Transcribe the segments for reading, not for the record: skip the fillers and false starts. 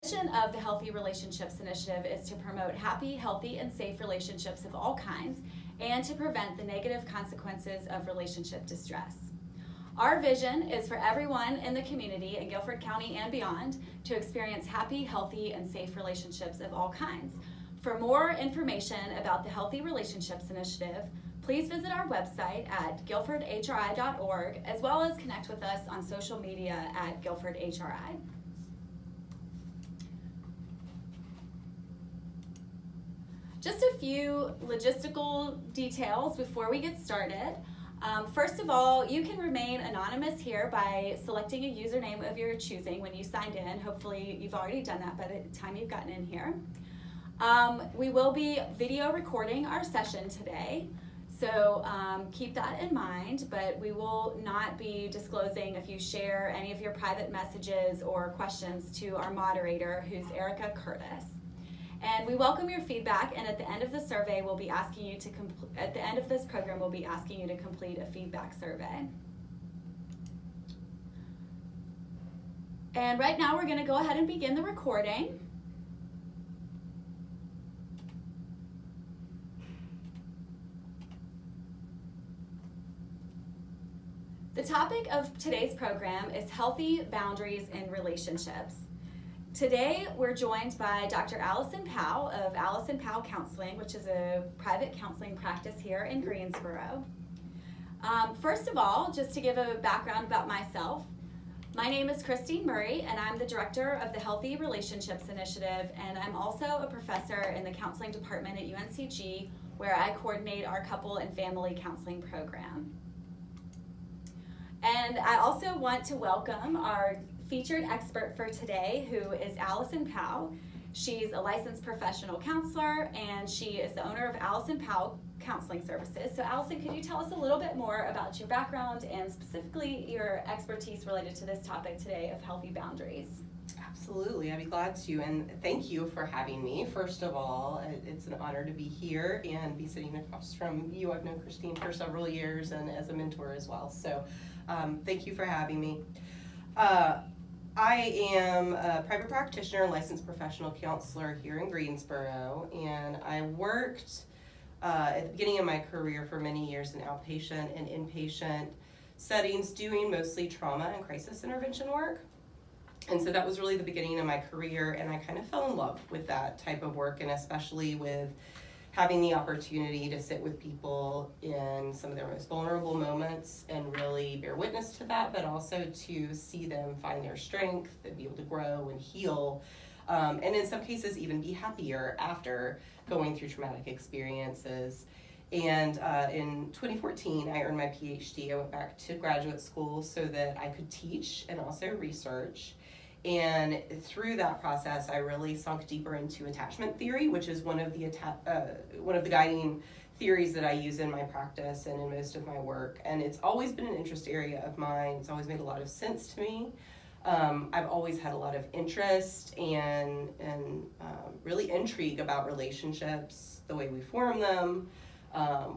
The mission of the Healthy Relationships Initiative is to promote happy, healthy, and safe relationships of all kinds and to prevent the negative consequences of relationship distress. Our vision is for everyone in the community in Guilford County and beyond to experience happy, healthy, and safe relationships of all kinds. For more information about the Healthy Relationships Initiative, please visit our website at guilfordhri.org, as well as connect with us on social media at guilfordhri. Just a few logistical details before we get started. First of all, you can remain anonymous here by selecting a username of your choosing when you signed in. Hopefully you've already done that by the time you've gotten in here. We will be video recording our session today, so keep that in mind, but we will not be disclosing if you share any of your private messages or questions to our moderator, who's Erica Curtis. And we welcome your feedback, and at the end of the survey, we'll be asking you to at the end of this program, we'll be asking you to complete a feedback survey. And right now, we're going to go ahead and begin the recording. The topic of today's program is healthy boundaries in relationships. Today, we're joined by Dr. Allison Powell of Allison Powell Counseling, which is a private counseling practice here in Greensboro. First of all, just to give a background about myself, my name is Christine Murray, and I'm the director of the Healthy Relationships Initiative, and I'm also a professor in the counseling department at UNCG, where I coordinate our couple and family counseling program. And I also want to welcome our featured expert for today, who is Allison Powell. She's a licensed professional counselor, and she is the owner of Allison Powell Counseling Services. So Allison, could you tell us a little bit more about your background and specifically your expertise related to this topic today of healthy boundaries? Absolutely, I'd be glad to, and thank you for having me. First of all, it's an honor to be here and be sitting across from you. I've known Christine for several years and as a mentor as well, so thank you for having me. I am a private practitioner and licensed professional counselor here in Greensboro, and I worked at the beginning of my career for many years in outpatient and inpatient settings, doing mostly trauma and crisis intervention work. And so that was really the beginning of my career, and I kind of fell in love with that type of work, and especially with having the opportunity to sit with people in some of their most vulnerable moments and really bear witness to that, but also to see them find their strength and be able to grow and heal, and in some cases even be happier after going through traumatic experiences. And in 2014, I earned my PhD. I went back to graduate school so that I could teach and also research. And through that process, I really sunk deeper into attachment theory, which is one of the guiding theories that I use in my practice and in most of my work. And it's always been an interest area of mine. It's always made a lot of sense to me. I've always had a lot of interest and really intrigue about relationships, the way we form them,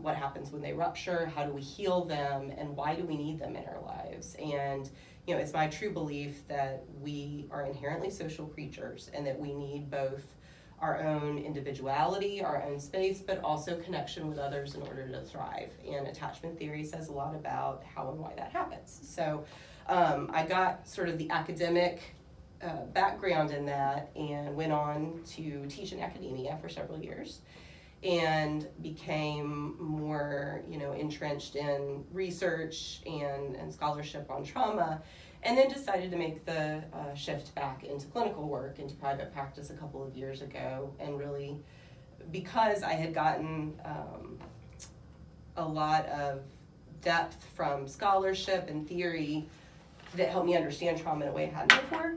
what happens when they rupture, how do we heal them, and why do we need them in our lives. And you know, it's my true belief that we are inherently social creatures and that we need both our own individuality, our own space, but also connection with others in order to thrive. And attachment theory says a lot about how and why that happens. So I got sort of the academic background in that and went on to teach in academia for several years and became more, entrenched in research and scholarship on trauma, and then decided to make the shift back into clinical work, into private practice a couple of years ago. And really, because I had gotten a lot of depth from scholarship and theory that helped me understand trauma in a way I hadn't before,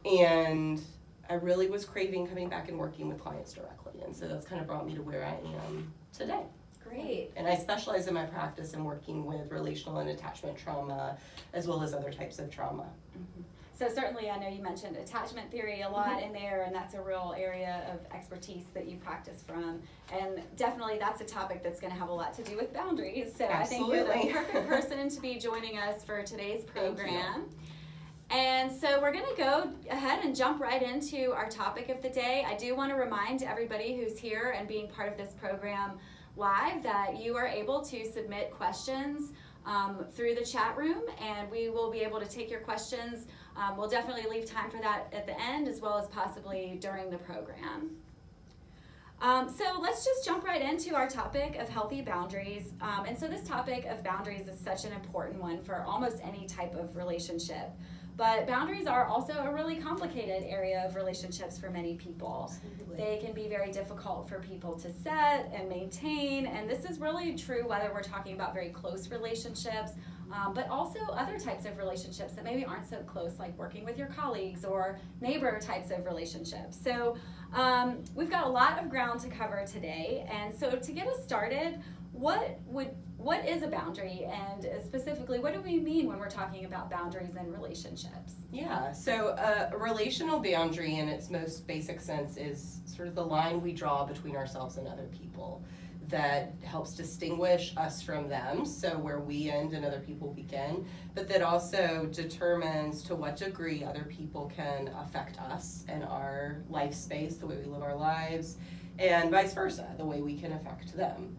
and I really was craving coming back and working with clients directly, and so that's kind of brought me to where I am today. Great. And I specialize in my practice in working with relational and attachment trauma, as well as other types of trauma. Mm-hmm. So certainly, I know you mentioned attachment theory a lot in there, and that's a real area of expertise that you practice from. And definitely that's a topic that's going to have a lot to do with boundaries. So Absolutely. I think you're the perfect person to be joining us for today's program. And so we're going to go ahead and jump right into our topic of the day. I do want to remind everybody who's here and being part of this program live that you are able to submit questions through the chat room, and we will be able to take your questions. We'll definitely leave time for that at the end as well as possibly during the program. So let's just jump right into our topic of healthy boundaries. And so this topic of boundaries is such an important one for almost any type of relationship. But boundaries are also a really complicated area of relationships for many people. Absolutely. They can be very difficult for people to set and maintain, and this is really true whether we're talking about very close relationships, but also other types of relationships that maybe aren't so close, like working with your colleagues or neighbor types of relationships. So we've got a lot of ground to cover today, and so to get us started, what is a boundary, and specifically, what do we mean when we're talking about boundaries in relationships? Yeah, so a relational boundary in its most basic sense is sort of the line we draw between ourselves and other people that helps distinguish us from them, so where we end and other people begin, but that also determines to what degree other people can affect us and our life space, the way we live our lives, and vice versa, the way we can affect them.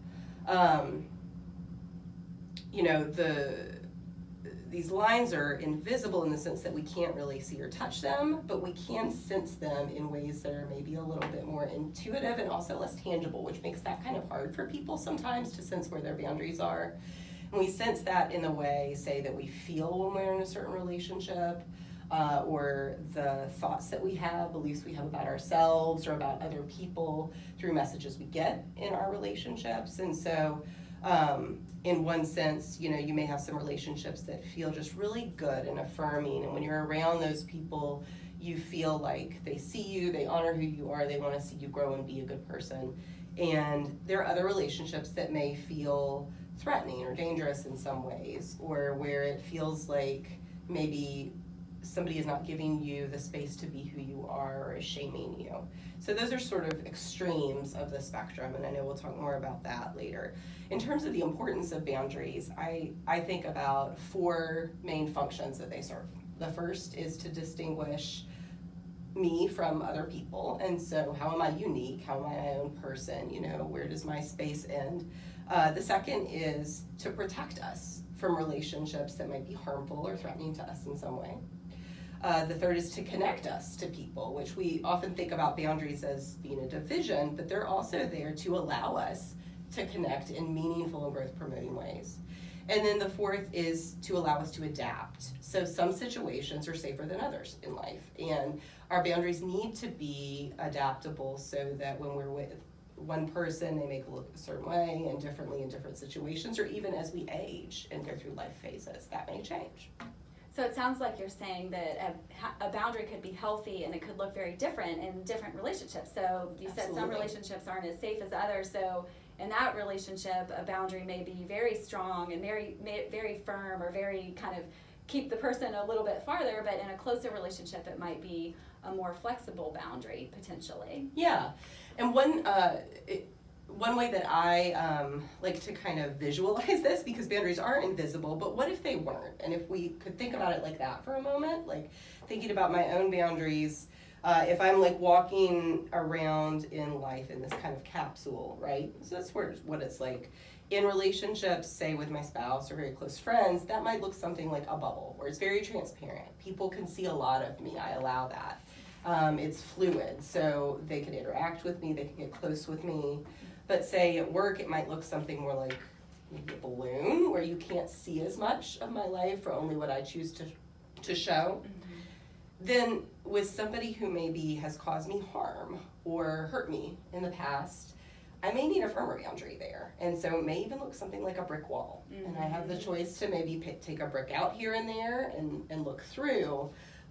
These lines are invisible in the sense that we can't really see or touch them, but we can sense them in ways that are maybe a little bit more intuitive and also less tangible, which makes that kind of hard for people sometimes to sense where their boundaries are. And we sense that in the way, say, that we feel when we're in a certain relationship, or the thoughts that we have, beliefs we have about ourselves or about other people through messages we get in our relationships. And so in one sense, you may have some relationships that feel just really good and affirming, and when you're around those people, you feel like they see you, they honor who you are, they want to see you grow and be a good person. And there are other relationships that may feel threatening or dangerous in some ways, or where it feels like maybe somebody is not giving you the space to be who you are or is shaming you. So those are sort of extremes of the spectrum, and I know we'll talk more about that later. In terms of the importance of boundaries, I think about 4 main functions that they serve. The first is to distinguish me from other people, and so how am I unique? How am I my own person? Where does my space end? The second is to protect us from relationships that might be harmful or threatening to us in some way. The third is to connect us to people, which we often think about boundaries as being a division, but they're also there to allow us to connect in meaningful and growth-promoting ways. And then the fourth is to allow us to adapt. So some situations are safer than others in life, and our boundaries need to be adaptable so that when we're with one person, they make look a certain way and differently in different situations, or even as we age and go through life phases, that may change. So it sounds like you're saying that a boundary could be healthy and it could look very different in different relationships. So you said some relationships aren't as safe as others. So in that relationship, a boundary may be very strong and very firm, or very kind of keep the person a little bit farther. But in a closer relationship, it might be a more flexible boundary potentially. Yeah, and one way that I like to kind of visualize this, because boundaries are invisible, but what if they weren't? And if we could think about it like that for a moment, like thinking about my own boundaries, if I'm like walking around in life in this kind of capsule, right? So that's what it's like. In relationships, say with my spouse or very close friends, that might look something like a bubble, where it's very transparent. People can see a lot of me, I allow that. It's fluid, so they can interact with me, they can get close with me. But say at work, it might look something more like maybe a balloon, where you can't see as much of my life or only what I choose to show. Mm-hmm. Then with somebody who maybe has caused me harm or hurt me in the past, I may need a firmer boundary there. And so it may even look something like a brick wall. Mm-hmm. And I have the choice to maybe take a brick out here and there and look through,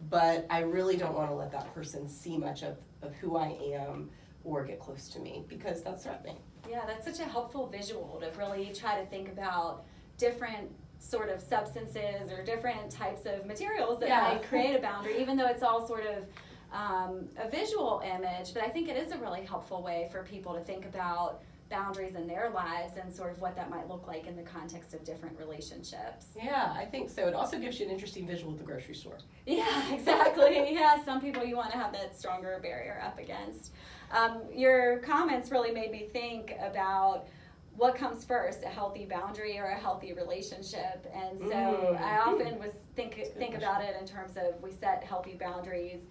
but I really don't want to let that person see much of who I am or get close to me, because that's threatening. Yeah, that's such a helpful visual to really try to think about different sort of substances or different types of materials that might create a boundary, even though it's all sort of a visual image. But I think it is a really helpful way for people to think about boundaries in their lives and sort of what that might look like in the context of different relationships. Yeah, I think so. It also gives you an interesting visual at the grocery store. Yeah, exactly. Yeah, some people you want to have that stronger barrier up against. Your comments really made me think about what comes first, a healthy boundary or a healthy relationship. And so I often think about it in terms of we set healthy boundaries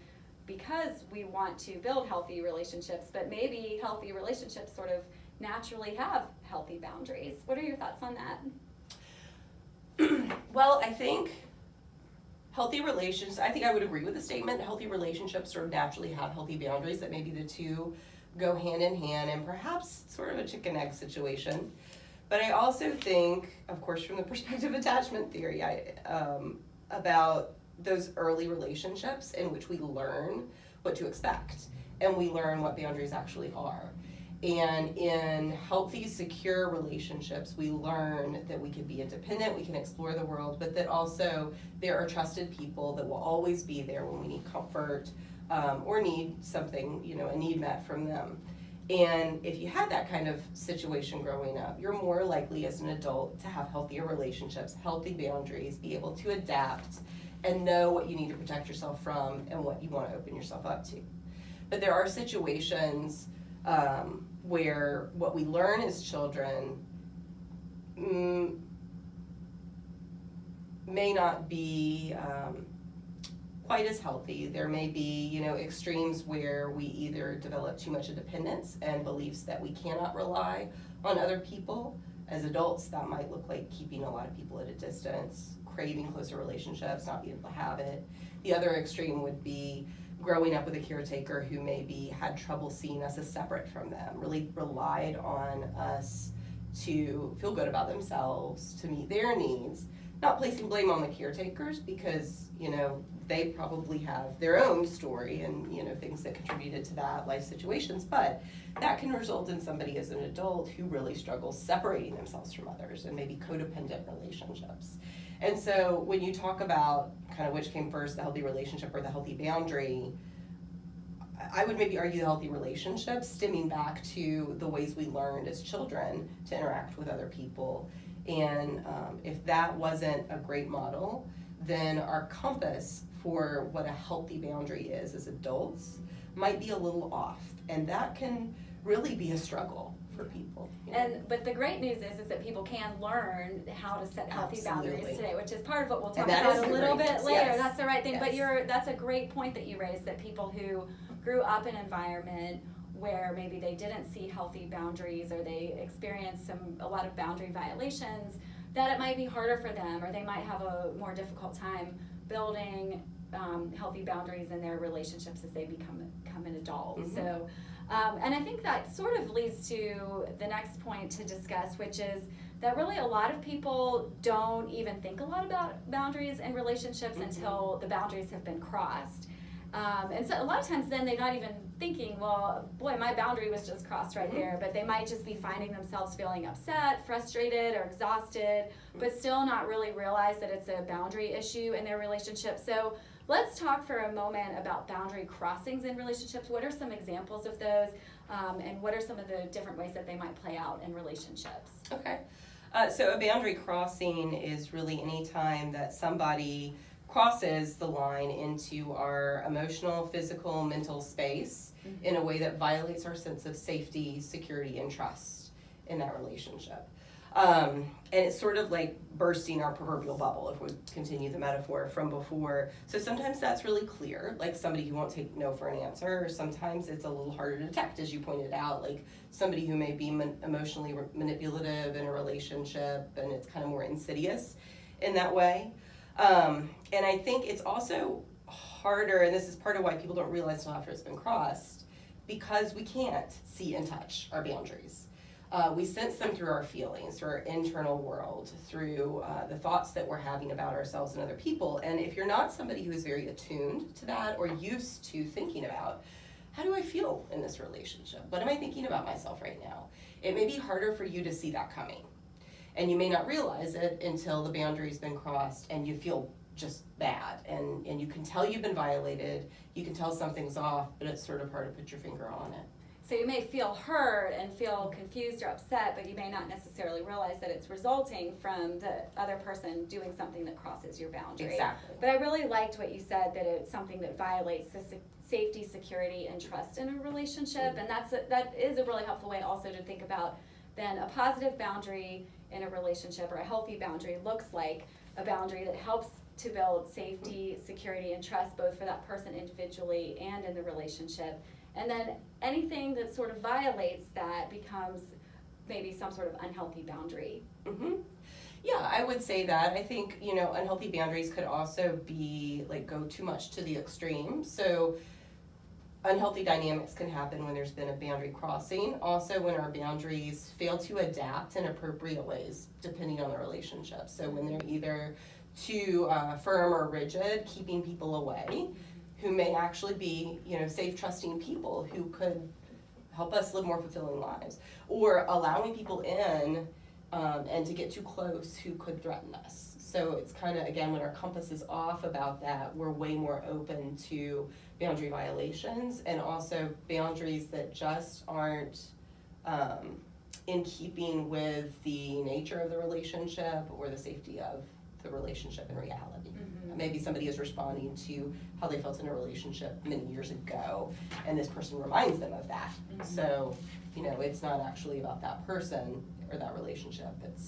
because we want to build healthy relationships, but maybe healthy relationships sort of naturally have healthy boundaries. What are your thoughts on that? Well, I think I think I would agree with the statement. Healthy relationships sort of naturally have healthy boundaries, that maybe the two go hand in hand, and perhaps sort of a chicken egg situation. But I also think, of course, from the perspective of attachment theory, about those early relationships in which we learn what to expect and we learn what boundaries actually are. And in healthy, secure relationships, we learn that we can be independent, we can explore the world, but that also there are trusted people that will always be there when we need comfort, or need something, a need met from them. And if you had that kind of situation growing up, you're more likely as an adult to have healthier relationships, healthy boundaries, be able to adapt, and know what you need to protect yourself from and what you want to open yourself up to. But there are situations where what we learn as children may not be quite as healthy. There may be, extremes where we either develop too much independence and beliefs that we cannot rely on other people. As adults, that might look like keeping a lot of people at a distance, craving closer relationships, not being able to have it. The other extreme would be growing up with a caretaker who maybe had trouble seeing us as separate from them, really relied on us to feel good about themselves, to meet their needs, not placing blame on the caretakers because, they probably have their own story and, things that contributed to that, life situations, but that can result in somebody as an adult who really struggles separating themselves from others and maybe codependent relationships. And so when you talk about kind of which came first, the healthy relationship or the healthy boundary, I would maybe argue the healthy relationship stemming back to the ways we learned as children to interact with other people. And if that wasn't a great model, then our compass for what a healthy boundary is as adults might be a little off. And that can really be a struggle for people. But the great news is that people can learn how to set healthy boundaries today, which is part of what we'll talk about a little bit later. Yes. That's the right thing. Yes. But that's a great point that you raised, that people who grew up in an environment where maybe they didn't see healthy boundaries or they experienced a lot of boundary violations, that it might be harder for them, or they might have a more difficult time building healthy boundaries in their relationships as they become an adult. Mm-hmm. So, and I think that sort of leads to the next point to discuss, which is that really a lot of people don't even think a lot about boundaries in relationships until the boundaries have been crossed. And so a lot of times then they're not even thinking, well, boy, my boundary was just crossed right there, but they might just be finding themselves feeling upset, frustrated, or exhausted, but still not really realize that it's a boundary issue in their relationship. So let's talk for a moment about boundary crossings in relationships. What are some examples of those, and what are some of the different ways that they might play out in relationships? Okay. So a boundary crossing is really any time that somebody crosses the line into our emotional, physical, mental space in a way that violates our sense of safety, security, and trust in that relationship. And it's sort of like bursting our proverbial bubble, if we continue the metaphor from before. So sometimes that's really clear, like somebody who won't take no for an answer, or sometimes it's a little harder to detect, as you pointed out, like somebody who may be emotionally manipulative in a relationship, and it's kind of more insidious in that way. And I think it's also harder, and this is part of why people don't realize until after it's been crossed, because we can't see and touch our boundaries. We sense them through our feelings, through our internal world, through the thoughts that we're having about ourselves and other people. And if you're not somebody who is very attuned to that or used to thinking about, how do I feel in this relationship? What am I thinking about myself right now? It may be harder for you to see that coming. And you may not realize it until the boundary's been crossed and you feel just bad. And you can tell you've been violated, you can tell something's off, but it's sort of hard to put your finger on it. So you may feel hurt and feel confused or upset, but you may not necessarily realize that it's resulting from the other person doing something that crosses your boundary. Exactly. But I really liked what you said, that it's something that violates the safety, security, and trust in a relationship, and that is a really helpful way also to think about then a positive boundary in a relationship, or a healthy boundary looks like a boundary that helps to build safety, security, and trust both for that person individually and in the relationship. And then anything that sort of violates that becomes maybe some sort of unhealthy boundary. Mm-hmm. Yeah, I would say that. I think, unhealthy boundaries could also be like go too much to the extreme. So unhealthy dynamics can happen when there's been a boundary crossing. Also when our boundaries fail to adapt in appropriate ways, depending on the relationship. So when they're either too firm or rigid, keeping people away, who may actually be, safe, trusting people who could help us live more fulfilling lives, or allowing people in and to get too close who could threaten us. So it's kind of, again, when our compass is off about that, we're way more open to boundary violations, and also boundaries that just aren't in keeping with the nature of the relationship or the safety of the relationship in reality. Mm-hmm. Maybe somebody is responding to how they felt in a relationship many years ago, and this person reminds them of that. Mm-hmm. So, it's not actually about that person or that relationship. It's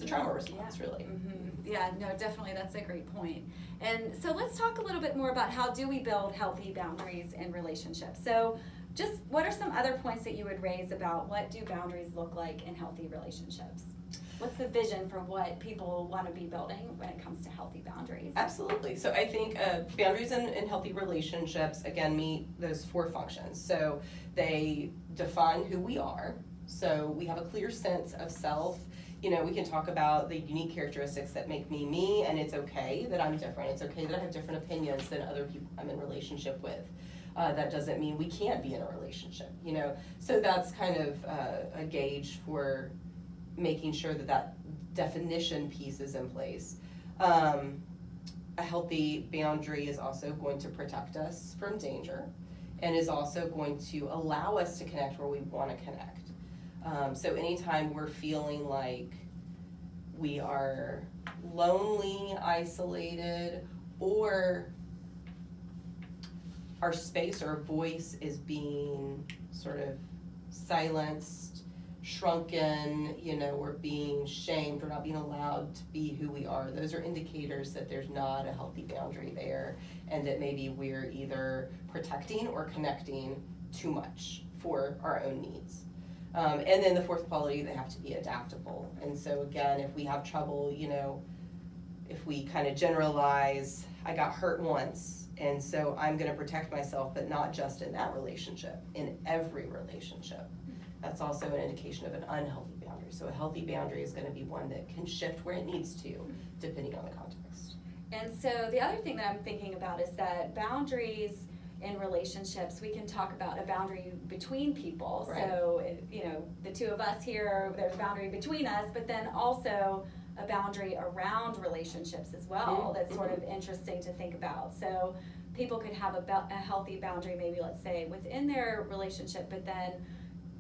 a trauma response, really. Mm-hmm. Yeah, no, definitely, that's a great point. And so let's talk a little bit more about how do we build healthy boundaries in relationships. So just what are some other points that you would raise about what do boundaries look like in healthy relationships? What's the vision for what people want to be building when it comes to healthy boundaries? Absolutely. So I think boundaries in healthy relationships, again, meet those 4 functions. So they define who we are. So we have a clear sense of self. We can talk about the unique characteristics that make me me, and it's okay that I'm different. It's okay that I have different opinions than other people I'm in relationship with. That doesn't mean we can't be in a relationship, So that's kind of a gauge for making sure that definition piece is in place. A healthy boundary is also going to protect us from danger, and is also going to allow us to connect where we want to connect. So anytime we're feeling like we are lonely, isolated, or our space or voice is being sort of silenced, shrunken, we're being shamed, we're not being allowed to be who we are, those are indicators that there's not a healthy boundary there, and that maybe we're either protecting or connecting too much for our own needs. And then the 4th quality, they have to be adaptable. And so again, if we have trouble, if we kind of generalize, I got hurt once, and so I'm going to protect myself, but not just in that relationship, in every relationship. That's also an indication of an unhealthy boundary. So a healthy boundary is going to be one that can shift where it needs to, depending on the context. And so the other thing that I'm thinking about is that boundaries in relationships, we can talk about a boundary between people. Right. So, the two of us here, there's a boundary between us, but then also a boundary around relationships as well. That's sort of interesting to think about. So people could have a healthy boundary, maybe let's say within their relationship, but then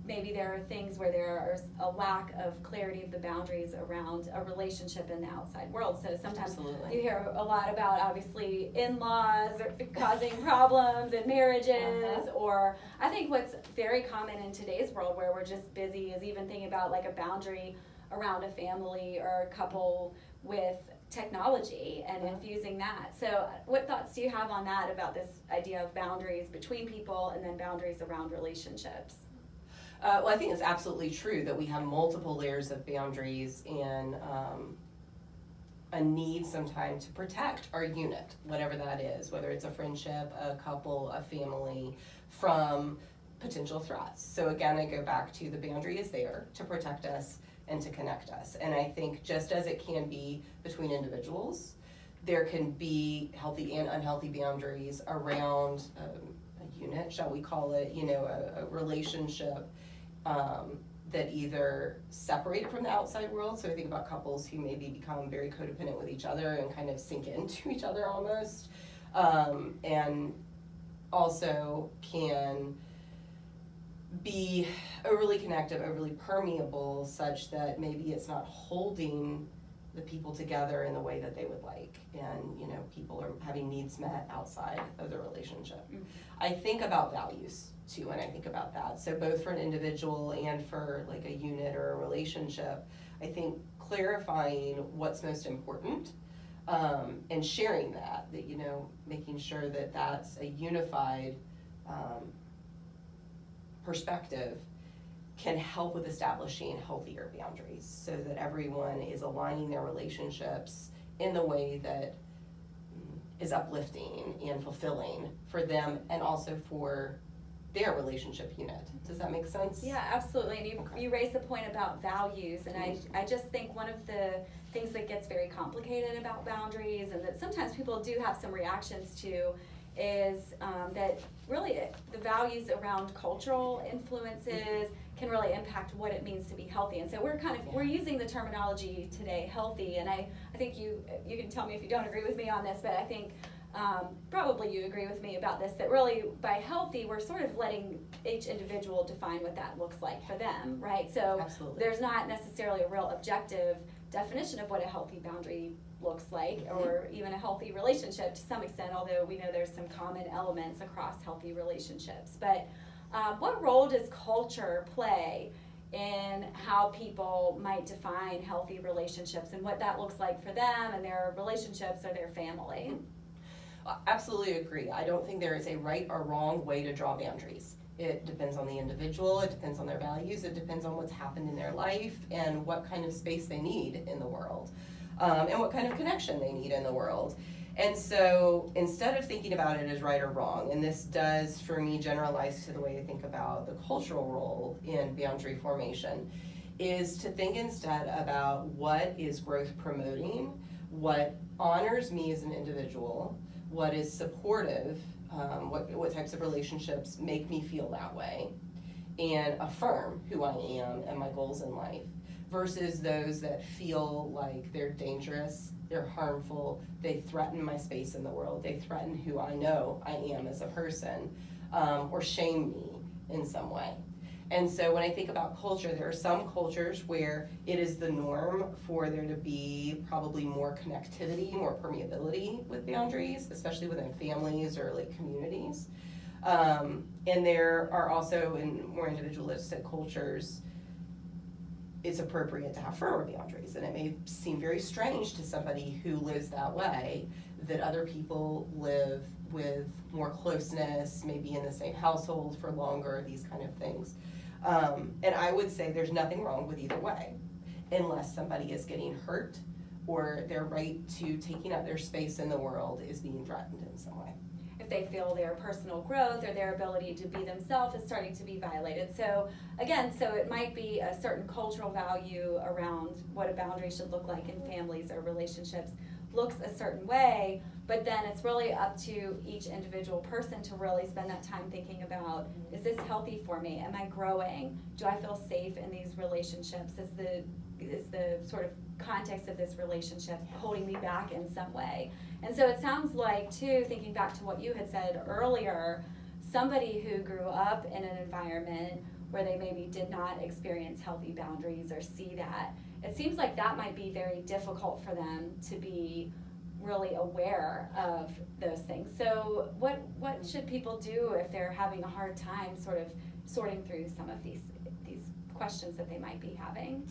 maybe there are things where there is a lack of clarity of the boundaries around a relationship in the outside world. So sometimes Absolutely. You hear a lot about, obviously, in-laws causing problems in marriages, or I think what's very common in today's world where we're just busy is even thinking about like a boundary around a family or a couple with technology and infusing that. So what thoughts do you have on that, about this idea of boundaries between people and then boundaries around relationships? Well, I think it's absolutely true that we have multiple layers of boundaries and a need sometimes to protect our unit, whatever that is, whether it's a friendship, a couple, a family, from potential threats. So again, I go back to the boundary is there to protect us and to connect us. And I think just as it can be between individuals, there can be healthy and unhealthy boundaries around a unit, shall we call it, a relationship that either separate it from the outside world. So I think about couples who maybe become very codependent with each other and kind of sink into each other almost, and also can be overly connective, overly permeable, such that maybe it's not holding the people together in the way that they would like, and people are having needs met outside of the relationship. Mm-hmm. I think about values too when I think about that. So both for an individual and for like a unit or a relationship, I think clarifying what's most important, and sharing that making sure that that's a unified perspective can help with establishing healthier boundaries so that everyone is aligning their relationships in the way that is uplifting and fulfilling for them and also for their relationship unit. Does that make sense? Yeah, absolutely. And you raised the point about values, and I just think one of the things that gets very complicated about boundaries, and that sometimes people do have some reactions to, is that really the values around cultural influences can really impact what it means to be healthy. And so we're using the terminology today, healthy, and I think you can tell me if you don't agree with me on this, but I think probably you agree with me about this, that really by healthy, we're sort of letting each individual define what that looks like for them, right? So Absolutely. There's not necessarily a real objective definition of what a healthy boundary looks like, or even a healthy relationship to some extent, although we know there's some common elements across healthy relationships. But what role does culture play in how people might define healthy relationships and what that looks like for them and their relationships or their family? Absolutely agree. I don't think there is a right or wrong way to draw boundaries. It depends on the individual, it depends on their values, it depends on what's happened in their life and what kind of space they need in the world, and what kind of connection they need in the world. And so instead of thinking about it as right or wrong, and this does for me generalize to the way I think about the cultural role in boundary formation, is to think instead about what is growth promoting, what honors me as an individual, what is supportive, what types of relationships make me feel that way, and affirm who I am and my goals in life, versus those that feel like they're dangerous, they're harmful, they threaten my space in the world, they threaten who I know I am as a person, or shame me in some way. And so when I think about culture, there are some cultures where it is the norm for there to be probably more connectivity, more permeability with boundaries, especially within families or like communities. And there are also in more individualistic cultures, it's appropriate to have firmer boundaries. And it may seem very strange to somebody who lives that way, that other people live with more closeness, maybe in the same household for longer, these kind of things. And I would say there's nothing wrong with either way, unless somebody is getting hurt or their right to taking up their space in the world is being threatened in some way. If they feel their personal growth or their ability to be themselves is starting to be violated. So again, it might be a certain cultural value around what a boundary should look like in families or relationships looks a certain way, but then it's really up to each individual person to really spend that time thinking about, is this healthy for me? Am I growing? Do I feel safe in these relationships? Is the sort of context of this relationship holding me back in some way? And so it sounds like, too, thinking back to what you had said earlier, somebody who grew up in an environment where they maybe did not experience healthy boundaries or see that, it seems like that might be very difficult for them to be really aware of those things. So what should people do if they're having a hard time sort of sorting through some of these questions that they might be having?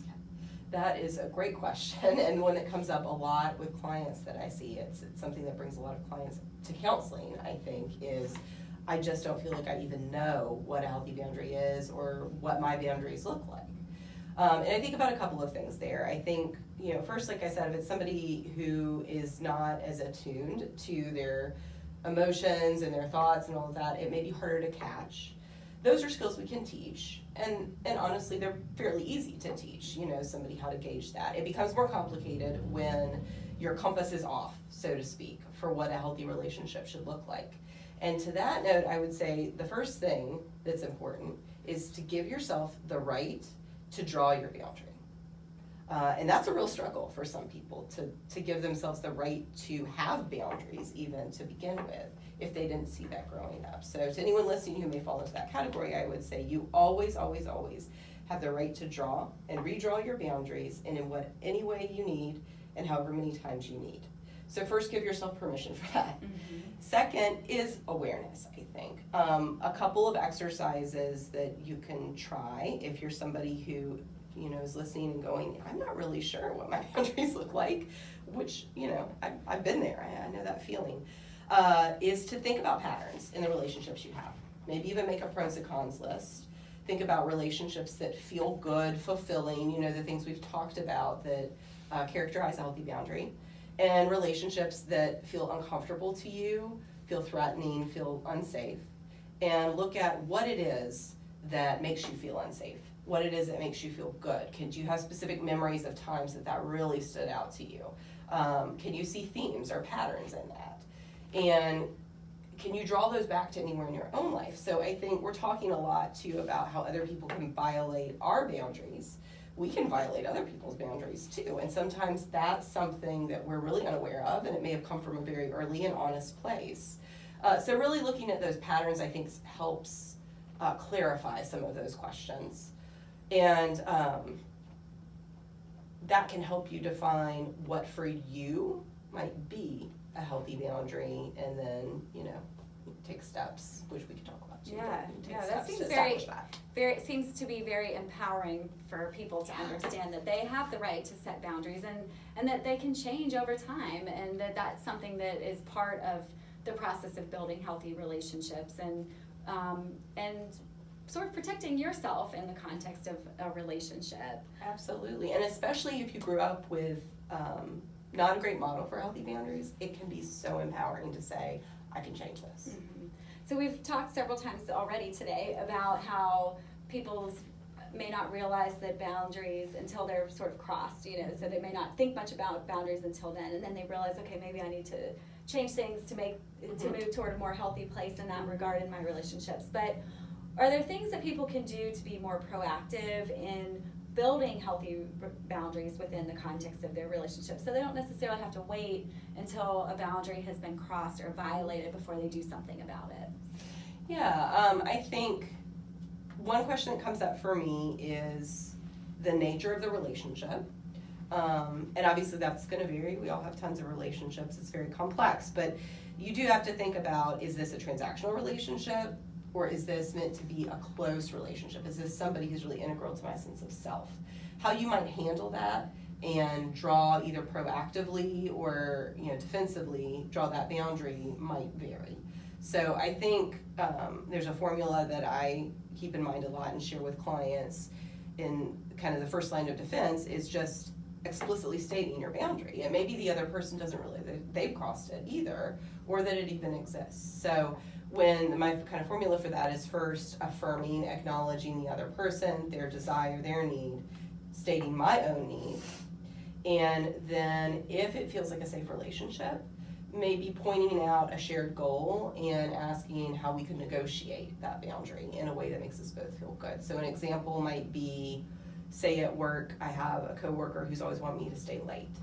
That is a great question, and one that comes up a lot with clients that I see. It's something that brings a lot of clients to counseling, I think, is I just don't feel like I even know what a healthy boundary is or what my boundaries look like. And I think about a couple of things there. I think, first, like I said, if it's somebody who is not as attuned to their emotions and their thoughts and all of that, it may be harder to catch. Those are skills we can teach, and honestly, they're fairly easy to teach, somebody how to gauge that. It becomes more complicated when your compass is off, so to speak, for what a healthy relationship should look like. And to that note, I would say the first thing that's important is to give yourself the right to draw your boundary. And that's a real struggle for some people, to give themselves the right to have boundaries even to begin with. if they didn't see that growing up. So to anyone listening who may fall into that category, I would say you always, always, always have the right to draw and redraw your boundaries and in any way you need and however many times you need. So first, give yourself permission for that. Mm-hmm. Second is awareness, I think. A couple of exercises that you can try if you're somebody who, is listening and going, I'm not really sure what my boundaries look like, which, I've been there, I know that feeling, is to think about patterns in the relationships you have. Maybe even make a pros and cons list. Think about relationships that feel good, fulfilling, the things we've talked about that characterize a healthy boundary, and relationships that feel uncomfortable to you, feel threatening, feel unsafe, and look at what it is that makes you feel unsafe, what it is that makes you feel good. Do you have specific memories of times that really stood out to you? Can you see themes or patterns in that? And can you draw those back to anywhere in your own life? So I think we're talking a lot too about how other people can violate our boundaries. We can violate other people's boundaries too, and sometimes that's something that we're really unaware of, and it may have come from a very early and honest place. So really looking at those patterns, I think, helps clarify some of those questions, and that can help you define what for you might be a healthy boundary, and then take steps, which we can talk about too. That seems it seems to be very empowering for people to understand that they have the right to set boundaries and that they can change over time, and that's something that is part of the process of building healthy relationships and sort of protecting yourself in the context of a relationship. Absolutely, and especially if you grew up with not a great model for healthy boundaries, it can be so empowering to say, I can change this. Mm-hmm. So we've talked several times already today about how people may not realize that boundaries until they're sort of crossed, so they may not think much about boundaries until then, and then they realize, okay, maybe I need to change things to move toward a more healthy place in that regard in my relationships. But are there things that people can do to be more proactive in building healthy boundaries within the context of their relationship, so they don't necessarily have to wait until a boundary has been crossed or violated before they do something about it? Yeah, I think one question that comes up for me is the nature of the relationship. And obviously that's going to vary. We all have tons of relationships. It's very complex, but you do have to think about, is this a transactional relationship? Or is this meant to be a close relationship? Is this somebody who's really integral to my sense of self? How you might handle that and draw either proactively or defensively, draw that boundary might vary. So I think there's a formula that I keep in mind a lot and share with clients in kind of the first line of defense is just explicitly stating your boundary. And maybe the other person doesn't really, they've crossed it either, or that it even exists. So when my kind of formula for that is first affirming, acknowledging the other person, their desire, their need, stating my own need, and then if it feels like a safe relationship, maybe pointing out a shared goal and asking how we can negotiate that boundary in a way that makes us both feel good. So an example might be, say at work, I have a coworker who's always wanted me to stay late.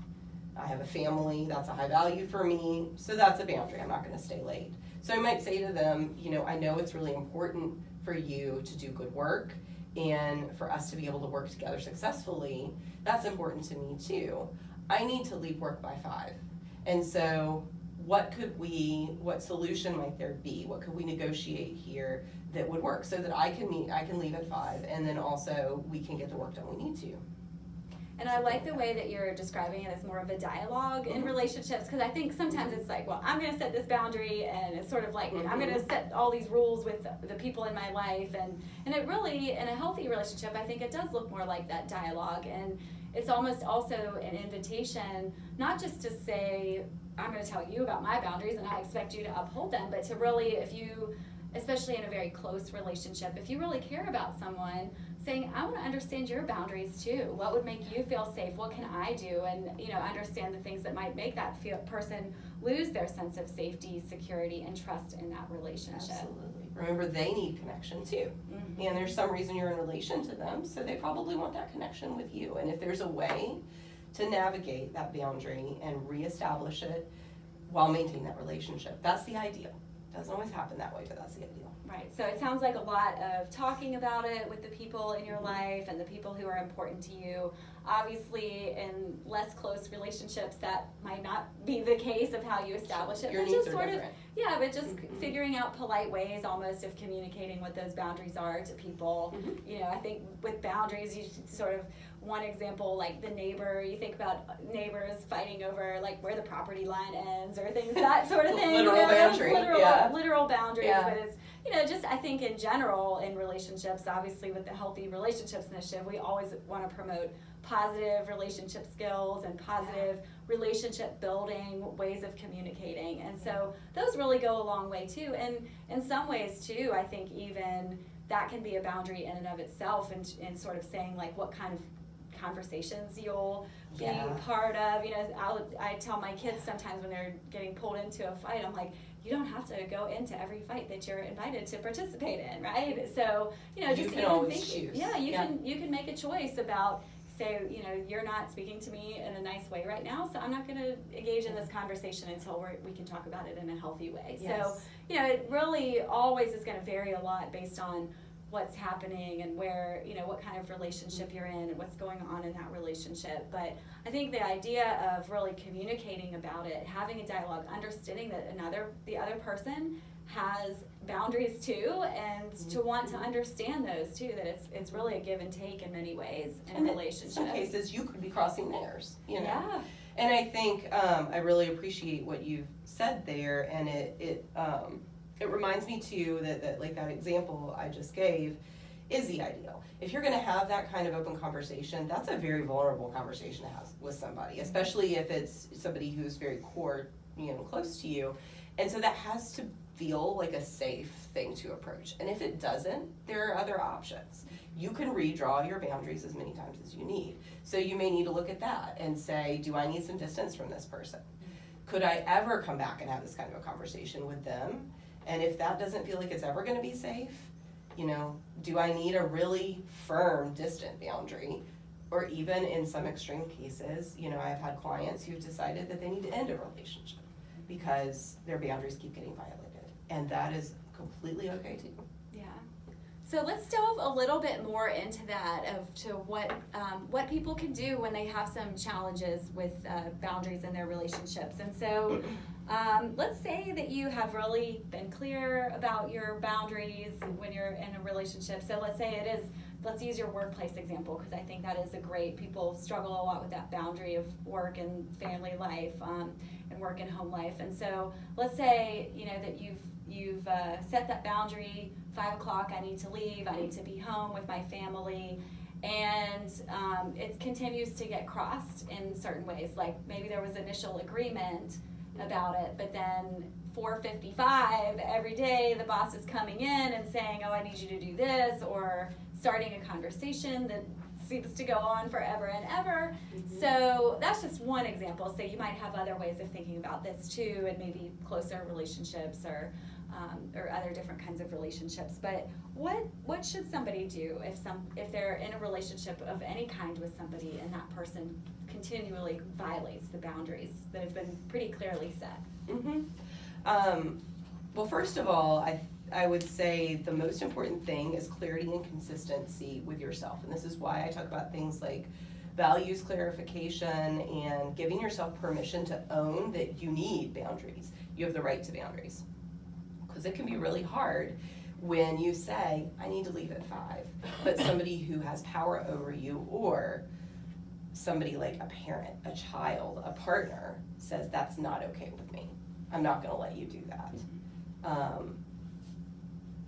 I have a family, that's a high value for me, so that's a boundary, I'm not gonna stay late. So I might say to them, I know it's really important for you to do good work and for us to be able to work together successfully. That's important to me too. I need to leave work by 5. And so what solution might there be? What could we negotiate here that would work so that I can leave at 5 and then also we can get the work done we need to. And I like the way that you're describing it as more of a dialogue in relationships, because I think sometimes it's like, well, I'm going to set this boundary, and it's sort of like, I'm going to set all these rules with the people in my life, and it really, in a healthy relationship, I think it does look more like that dialogue, and it's almost also an invitation, not just to say, I'm going to tell you about my boundaries and I expect you to uphold them, but to really, if you, especially in a very close relationship, if you really care about someone, saying, I want to understand your boundaries too. What would make you feel safe? What can I do? And understand the things that might make that person lose their sense of safety, security, and trust in that relationship. Absolutely. Remember, they need connection too. Mm-hmm. And there's some reason you're in relation to them, so they probably want that connection with you. And if there's a way to navigate that boundary and reestablish it while maintaining that relationship, that's the ideal. Doesn't always happen that way, but that's the ideal. Right, so it sounds like a lot of talking about it with the people in your life and the people who are important to you. Obviously, in less close relationships, that might not be the case of how you establish it. Your but needs just are sort different. of, yeah, but just figuring out polite ways almost of communicating what those boundaries are to people. You know, I think with boundaries, you sort of, one example, like the neighbor, you think about neighbors fighting over like where the property line ends or things, that sort of thing. Literal you know, boundary, yeah. Literal boundaries, Yeah. but it's, you know, just I think in general in relationships, obviously with the Healthy Relationships Initiative, we always want to promote positive relationship skills and positive relationship building ways of communicating. And so those really go a long way too. And in some ways too, I think even that can be a boundary in and of itself, and sort of saying like what kind of conversations you'll be part of. You know, I tell my kids sometimes when they're getting pulled into a fight, I'm like, you don't have to go into every fight that you're invited to participate in, right? So, you know, just you can always choose. Yeah, you can make a choice about, say, you know, you're not speaking to me in a nice way right now, so I'm not going to engage in this conversation until we can talk about it in a healthy way. Yes. So, you know, it really always is going to vary a lot based on what's happening and where, you know, what kind of relationship you're in and what's going on in that relationship. But I think the idea of really communicating about it, having a dialogue, understanding that the other person has boundaries too, and to want to understand those too, that it's really a give and take in many ways in a relationship. In some cases you could be crossing theirs, you know. Yeah. And I think I really appreciate what you've said there, and it reminds me too that like that example I just gave is the ideal. If you're going to have that kind of open conversation, that's a very vulnerable conversation to have with somebody, especially if it's somebody who's very core, you know, close to you. And so that has to feel like a safe thing to approach. And if it doesn't, there are other options. You can redraw your boundaries as many times as you need. So you may need to look at that and say, do I need some distance from this person? Could I ever come back and have this kind of a conversation with them? And if that doesn't feel like it's ever going to be safe, you know, do I need a really firm, distant boundary? Or even in some extreme cases, you know, I've had clients who've decided that they need to end a relationship because their boundaries keep getting violated. And that is completely okay too. Yeah. So let's delve a little bit more into that to what people can do when they have some challenges with boundaries in their relationships. And so let's say that you have really been clear about your boundaries when you're in a relationship. So let's say let's use your workplace example, because I think that is people struggle a lot with that boundary of work and family life and work and home life. And so let's say, you know, that you've set that boundary, 5 o'clock, I need to leave, I need to be home with my family, and it continues to get crossed in certain ways. Like maybe there was initial agreement about it, but then 4:55 every day the boss is coming in and saying, oh, I need you to do this, or starting a conversation that seems to go on forever and ever. So that's just one example. So you might have other ways of thinking about this too, and maybe closer relationships or other different kinds of relationships. But what should somebody do if they're in a relationship of any kind with somebody and that person continually violates the boundaries that have been pretty clearly set? Well, first of all, I would say the most important thing is clarity and consistency with yourself. And this is why I talk about things like values clarification and giving yourself permission to own that you need boundaries. You have the right to boundaries. Because it can be really hard when you say, I need to leave at 5, but somebody who has power over you, or somebody like a parent, a child, a partner says, that's not okay with me. I'm not going to let you do that.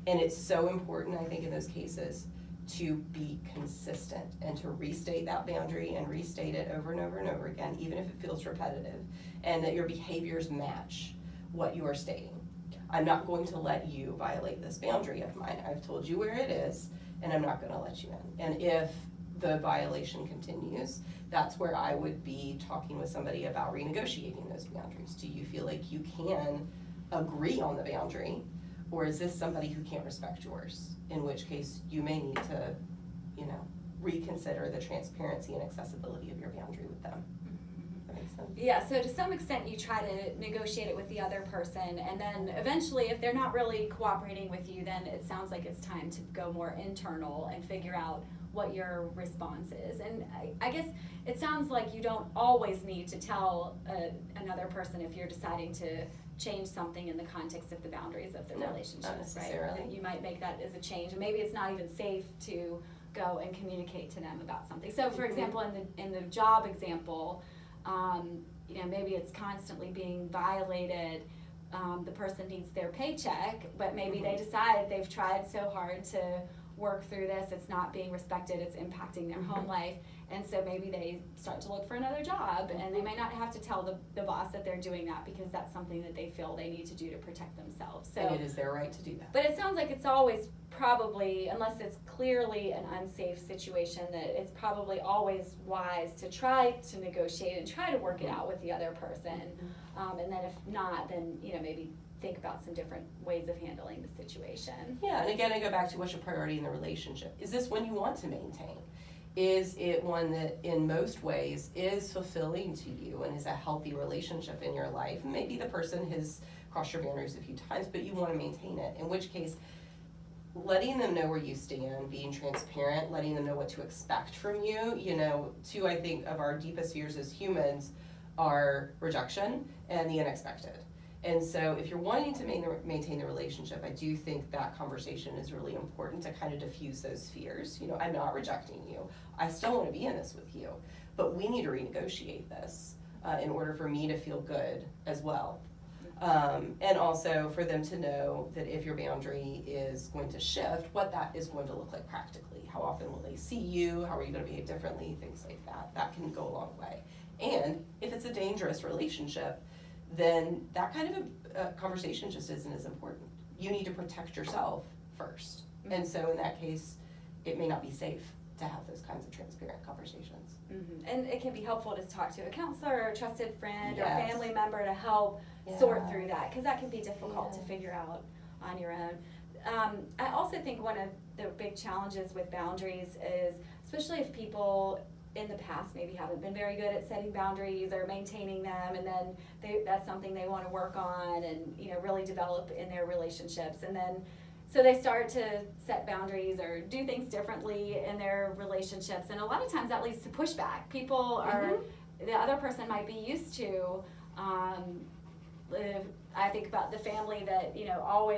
And it's so important, I think, in those cases to be consistent and to restate that boundary and restate it over and over and over again, even if it feels repetitive, and that your behaviors match what you are stating. I'm not going to let you violate this boundary of mine. I've told you where it is, and I'm not going to let you in. And if the violation continues, that's where I would be talking with somebody about renegotiating those boundaries. Do you feel like you can agree on the boundary, or is this somebody who can't respect yours? In which case, you may need to, you know, reconsider the transparency and accessibility of your boundary with them. instance? Yeah, so to some extent you try to negotiate it with the other person, and then eventually if they're not really cooperating with you, then it sounds like it's time to go more internal and figure out what your response is. And I guess it sounds like you don't always need to tell another person if you're deciding to change something in the context of the boundaries of the No, relationships, not necessarily. right? You might make that as a change, and maybe it's not even safe to go and communicate to them about something. So for example, in the job example, you know, maybe it's constantly being violated. The person needs their paycheck, but maybe they decide they've tried so hard to work through this, it's not being respected, it's impacting their home life, and so maybe they start to look for another job, and they may not have to tell the boss that they're doing that because that's something that they feel they need to do to protect themselves. So, And it is their right to do that. but it sounds like it's always probably, unless it's clearly an unsafe situation, that it's probably always wise to try to negotiate and try to work it out with the other person. And then if not, then, you know, maybe think about some different ways of handling the situation. Yeah, and again, I go back to what's your priority in the relationship. Is this one you want to maintain? Is it one that in most ways is fulfilling to you and is a healthy relationship in your life? Maybe the person has crossed your boundaries a few times, but you want to maintain it, in which case letting them know where you stand, being transparent, letting them know what to expect from you. You know, two, I think, of our deepest fears as humans are rejection and the unexpected. And so if you're wanting to maintain the relationship, I do think that conversation is really important to kind of diffuse those fears. You know, I'm not rejecting you. I still want to be in this with you, but we need to renegotiate this in order for me to feel good as well. And also for them to know that if your boundary is going to shift, what that is going to look like practically. How often will they see you? How are you going to behave differently? Things like that. That can go a long way. And if it's a dangerous relationship, then that kind of a conversation just isn't as important. You need to protect yourself first. And so in that case, it may not be safe to have those kinds of transparent conversations. And it can be helpful to talk to a counselor or a trusted friend or Yes. family member to help sort through that, because that can be difficult to figure out on your own. I also think one of the big challenges with boundaries is, especially if people in the past maybe haven't been very good at setting boundaries or maintaining them, and then that's something they want to work on and, you know, really develop in their relationships, and then so they start to set boundaries or do things differently in their relationships, and a lot of times that leads to pushback. People are, the other person might be used to, I think about the family that, you know,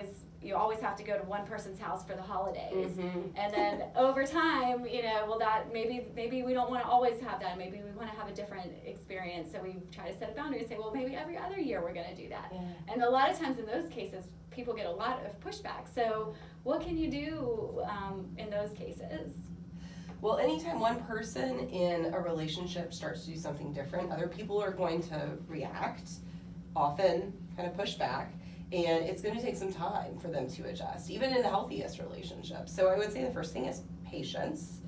you always have to go to one person's house for the holidays. And then over time, you know, well, that maybe we don't want to always have that. Maybe we want to have a different experience. So we try to set a boundary and say, well, maybe every other year we're going to do that. And a lot of times in those cases, people get a lot of pushback. So what can you do in those cases? Well, anytime one person in a relationship starts to do something different, other people are going to react, often kind of push back. And it's going to take some time for them to adjust, even in the healthiest relationships. So I would say the first thing is patience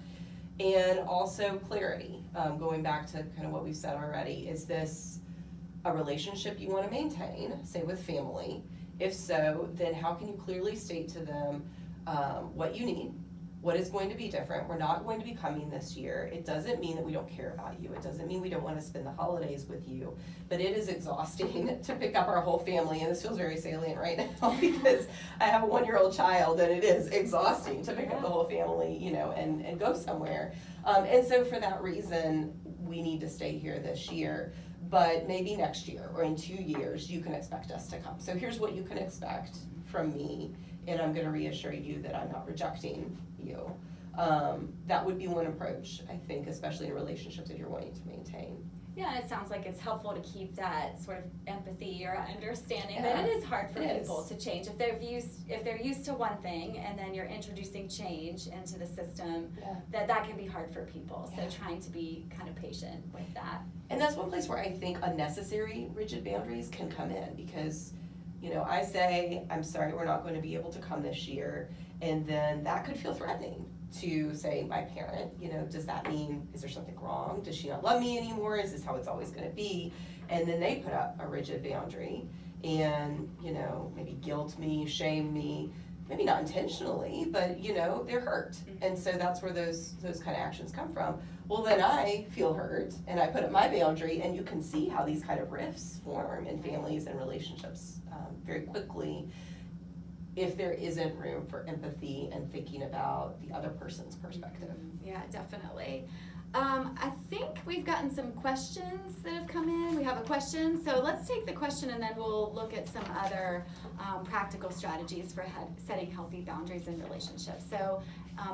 and also clarity. Going back to kind of what we've said already, is this a relationship you want to maintain, say with family? If so, then how can you clearly state to them what you need, what is going to be different? We're not going to be coming this year. It doesn't mean that we don't care about you. It doesn't mean we don't want to spend the holidays with you, but it is exhausting to pick up our whole family, and this feels very salient right now because I have a 1-year-old child, and it is exhausting to pick up the whole family, you know, and go somewhere. And so for that reason, we need to stay here this year, but maybe next year or in 2 years, you can expect us to come. So here's what you can expect from me, and I'm going to reassure you that I'm not rejecting you. That would be one approach, I think, especially in a relationship that you're wanting to maintain. Yeah, and it sounds like it's helpful to keep that sort of empathy or understanding that it is hard for people to change. If they're used to one thing and then you're introducing change into the system, that can be hard for people. So trying to be kind of patient with that. And that's one place where I think unnecessary rigid boundaries can come in, because, you know, I say, I'm sorry, we're not going to be able to come this year, and then that could feel threatening to, say, my parent. You know, does that mean, is there something wrong? Does she not love me anymore? Is this how it's always going to be? And then they put up a rigid boundary and, you know, maybe guilt me, shame me, maybe not intentionally, but they're hurt. And so that's where those kind of actions come from. Well, then I feel hurt and I put up my boundary, and you can see how these kind of rifts form in families and relationships very quickly if there isn't room for empathy and thinking about the other person's perspective. Yeah, definitely. I think we've gotten some questions that have come in. We have a question, so let's take the question and then we'll look at some other practical strategies for setting healthy boundaries in relationships. So,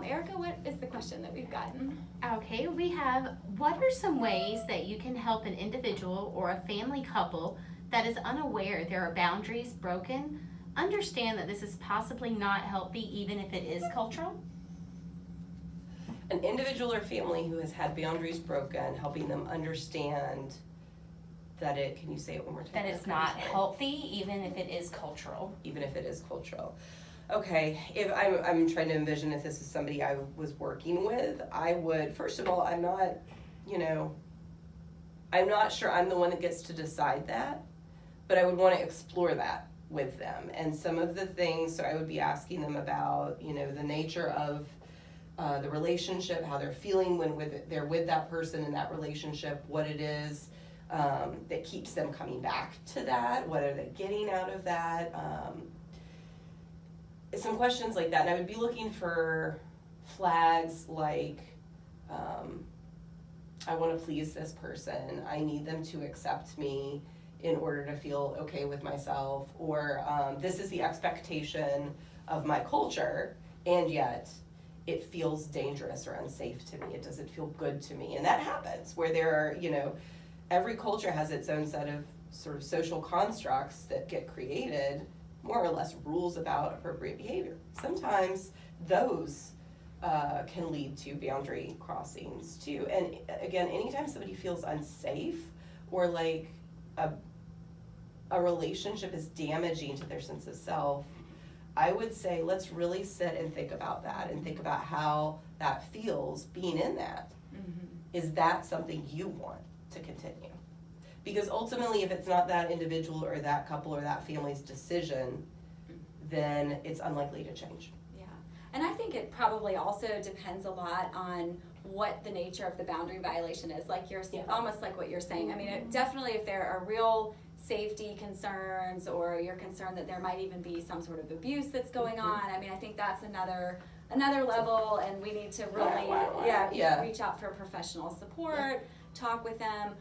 Erica, what is the question that we've gotten? Okay, we have, what are some ways that you can help an individual or a family couple that is unaware there are boundaries broken understand that this is possibly not healthy even if it is cultural? An individual or family who has had boundaries broken, helping them understand that can you say it one more time? That it's not healthy even if it is cultural. Even if it is cultural. Okay, if I'm trying to envision if this is somebody I was working with, I would, first of all, I'm not sure I'm the one that gets to decide that, but I would want to explore that with them. And some of the things, so I would be asking them about, the nature of the relationship, how they're feeling when they're with that person in that relationship, what it is that keeps them coming back to that, what are they getting out of that, some questions like that. And I would be looking for flags like, I want to please this person, I need them to accept me in order to feel okay with myself, or this is the expectation of my culture, and yet it feels dangerous or unsafe to me. It doesn't feel good to me. And that happens where there are, every culture has its own set of sort of social constructs that get created, more or less rules about appropriate behavior. Sometimes those can lead to boundary crossings too. And again, anytime somebody feels unsafe or like a relationship is damaging to their sense of self, I would say let's really sit and think about that and think about how that feels being in that. Mm-hmm. Is that something you want to continue? Because ultimately, if it's not that individual or that couple or that family's decision, then it's unlikely to change. Yeah, and I think it probably also depends a lot on what the nature of the boundary violation is. Like almost like what you're saying. I mean, definitely if there are real safety concerns, or you're concerned that there might even be some sort of abuse that's going on. I mean, I think that's another level, and we need to really reach out for professional support, talk with them.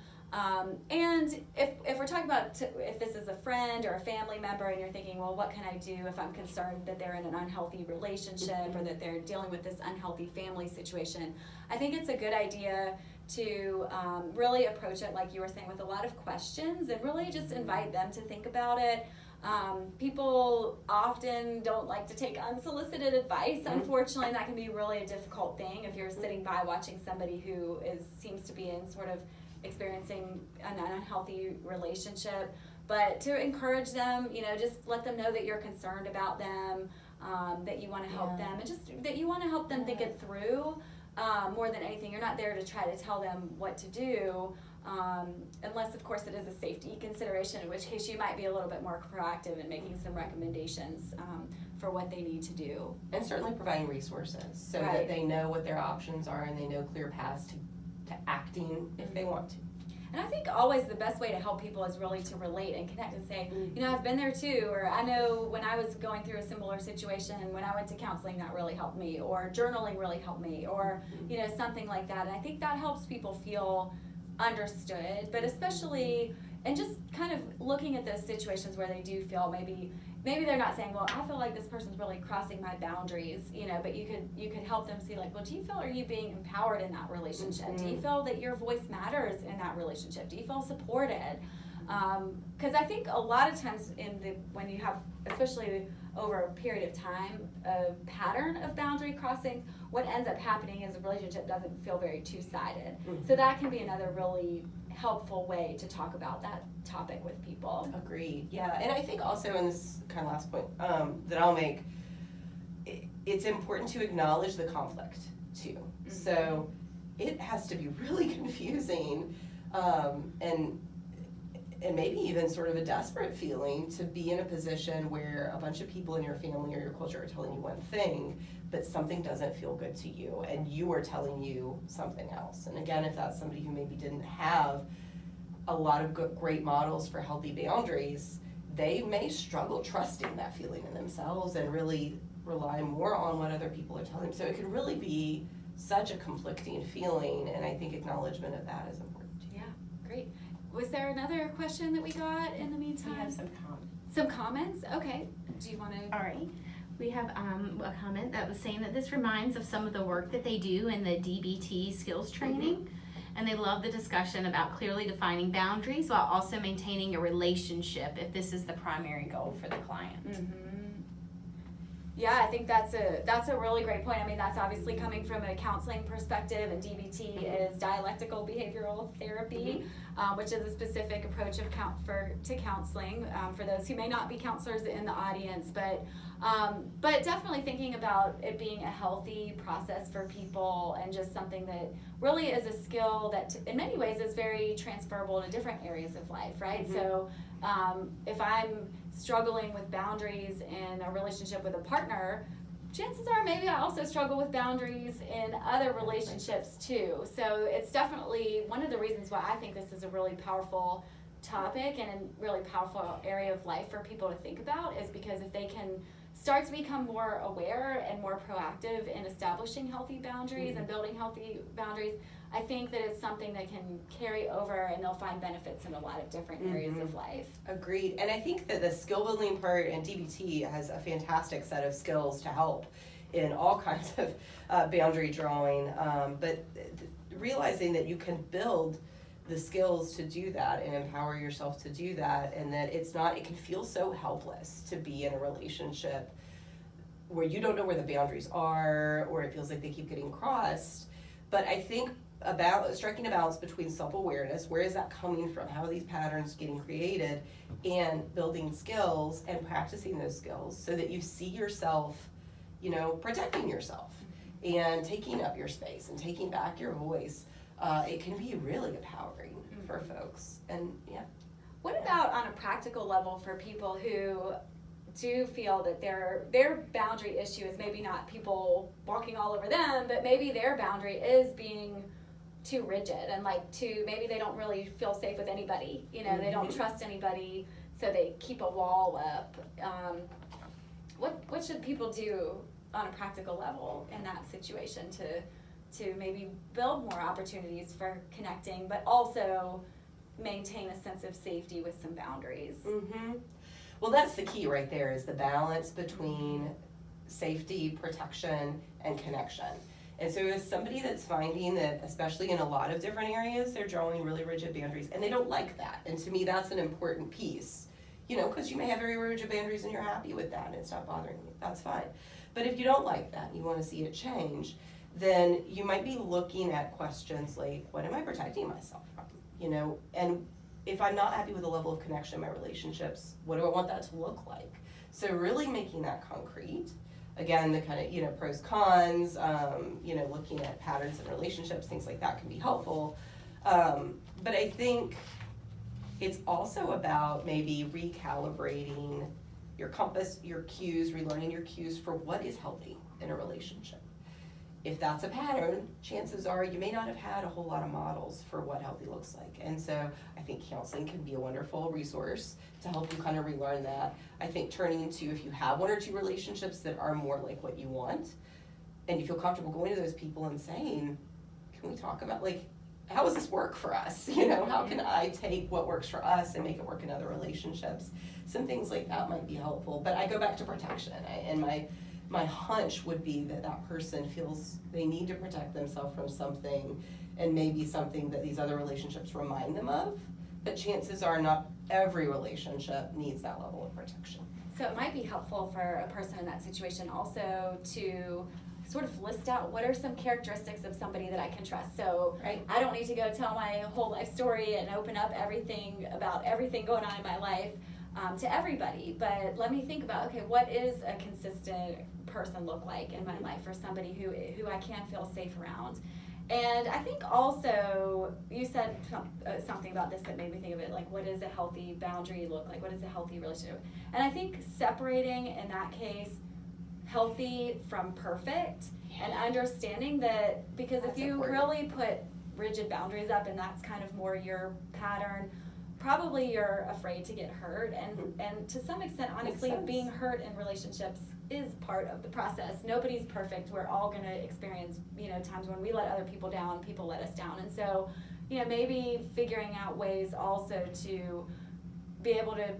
And if we're talking about if this is a friend or a family member and you're thinking, well, what can I do if I'm concerned that they're in an unhealthy relationship or that they're dealing with this unhealthy family situation, I think it's a good idea to really approach it, like you were saying, with a lot of questions and really just invite them to think about it. People often don't like to take unsolicited advice, unfortunately, and that can be really a difficult thing if you're sitting by watching somebody who seems to be in sort of experiencing an unhealthy relationship. But to encourage them, just let them know that you're concerned about them, that you want to help them, and just that you want to help them think it through. More than anything, you're not there to try to tell them what to do, unless, of course, it is a safety consideration, in which case you might be a little bit more proactive in making some recommendations for what they need to do. And certainly providing resources so that they know what their options are and they know clear paths to acting if they want to. And I think always the best way to help people is really to relate and connect and say, I've been there too, or I know when I was going through a similar situation, when I went to counseling, that really helped me, or journaling really helped me, or, something like that. And I think that helps people feel understood, but especially, and just kind of looking at those situations where they do feel maybe they're not saying, well, I feel like this person's really crossing my boundaries, but you could help them see, like, well, do you feel, are you being empowered in that relationship? Do you feel that your voice matters in that relationship? Do you feel supported? Because I think a lot of times when you have, especially over a period of time, a pattern of boundary crossing, what ends up happening is a relationship doesn't feel very two-sided. So that can be another really helpful way to talk about that topic with people. Agreed. Yeah, and I think also in this kind of last point that I'll make, it's important to acknowledge the conflict too. So it has to be really confusing, and and maybe even sort of a desperate feeling to be in a position where a bunch of people in your family or your culture are telling you one thing, but something doesn't feel good to you, and you are telling you something else. And again, if that's somebody who maybe didn't have a lot of good, great models for healthy boundaries, they may struggle trusting that feeling in themselves and really rely more on what other people are telling them. So it can really be such a conflicting feeling, and I think acknowledgement of that is important too. Yeah, great. Was there another question that we got in the meantime? We have some comments. Some comments? Okay. Do you want to? All right. We have a comment that was saying that this reminds of some of the work that they do in the DBT skills training. And they love the discussion about clearly defining boundaries while also maintaining a relationship if this is the primary goal for the client. Mm-hmm. Yeah, I think that's a really great point. I mean, that's obviously coming from a counseling perspective, and DBT is dialectical behavioral therapy, which is a specific approach to counseling for those who may not be counselors in the audience, but definitely thinking about it being a healthy process for people and just something that really is a skill that in many ways is very transferable to different areas of life, right? So if I'm struggling with boundaries in a relationship with a partner, chances are maybe I also struggle with boundaries in other relationships too. So it's definitely one of the reasons why I think this is a really powerful topic and a really powerful area of life for people to think about, is because if they can start to become more aware and more proactive in establishing healthy boundaries and building healthy boundaries, I think that it's something that can carry over and they'll find benefits in a lot of different areas of life. Agreed. And I think that the skill building part in DBT has a fantastic set of skills to help in all kinds of boundary drawing. But realizing that you can build the skills to do that and empower yourself to do that, and that it can feel so helpless to be in a relationship where you don't know where the boundaries are, or it feels like they keep getting crossed. But I think about striking a balance between self-awareness, where is that coming from, how are these patterns getting created, and building skills and practicing those skills so that you see yourself, protecting yourself and taking up your space and taking back your voice. It can be really empowering for folks. And What about on a practical level for people who do feel that their boundary issue is maybe not people walking all over them, but maybe their boundary is being too rigid and maybe they don't really feel safe with anybody, they don't trust anybody, so they keep a wall up. What should people do on a practical level in that situation to maybe build more opportunities for connecting, but also maintain a sense of safety with some boundaries? Well, that's the key right there, is the balance between safety, protection, and connection. And so as somebody that's finding that, especially in a lot of different areas, they're drawing really rigid boundaries, and they don't like that. And to me, that's an important piece, because you may have very rigid boundaries and you're happy with that and it's not bothering you. That's fine. But if you don't like that and you want to see it change, then you might be looking at questions like, what am I protecting myself from? And if I'm not happy with the level of connection in my relationships, what do I want that to look like? So really making that concrete. Again, the kind of, pros, cons, looking at patterns in relationships, things like that can be helpful. But I think it's also about maybe recalibrating your compass, your cues, relearning your cues for what is healthy in a relationship. If that's a pattern, chances are you may not have had a whole lot of models for what healthy looks like. And so I think counseling can be a wonderful resource to help you kind of relearn that. I think turning to, if you have one or two relationships that are more like what you want, and you feel comfortable going to those people and saying, can we talk about, how does this work for us? How can I take what works for us and make it work in other relationships? Some things like that might be helpful. But I go back to protection, and my hunch would be that person feels they need to protect themselves from something, and maybe something that these other relationships remind them of, but chances are not every relationship needs that level of protection. So it might be helpful for a person in that situation also to sort of list out what are some characteristics of somebody that I can trust. So I don't need to go tell my whole life story and open up everything about everything going on in my life to everybody, but let me think about, okay, what is a consistent person look like in my life, or somebody who I can feel safe around? And I think also, you said something about this that made me think of it, like what does a healthy boundary look like? What is a healthy relationship? And I think separating, in that case, healthy from perfect, and understanding that, because That's if you important. really put rigid boundaries up and that's kind of more your pattern, probably you're afraid to get hurt, and to some extent, honestly, sense. being hurt in relationships is part of the process. Nobody's perfect. We're all going to experience, times when we let other people down, people let us down. And so, maybe figuring out ways also to be able to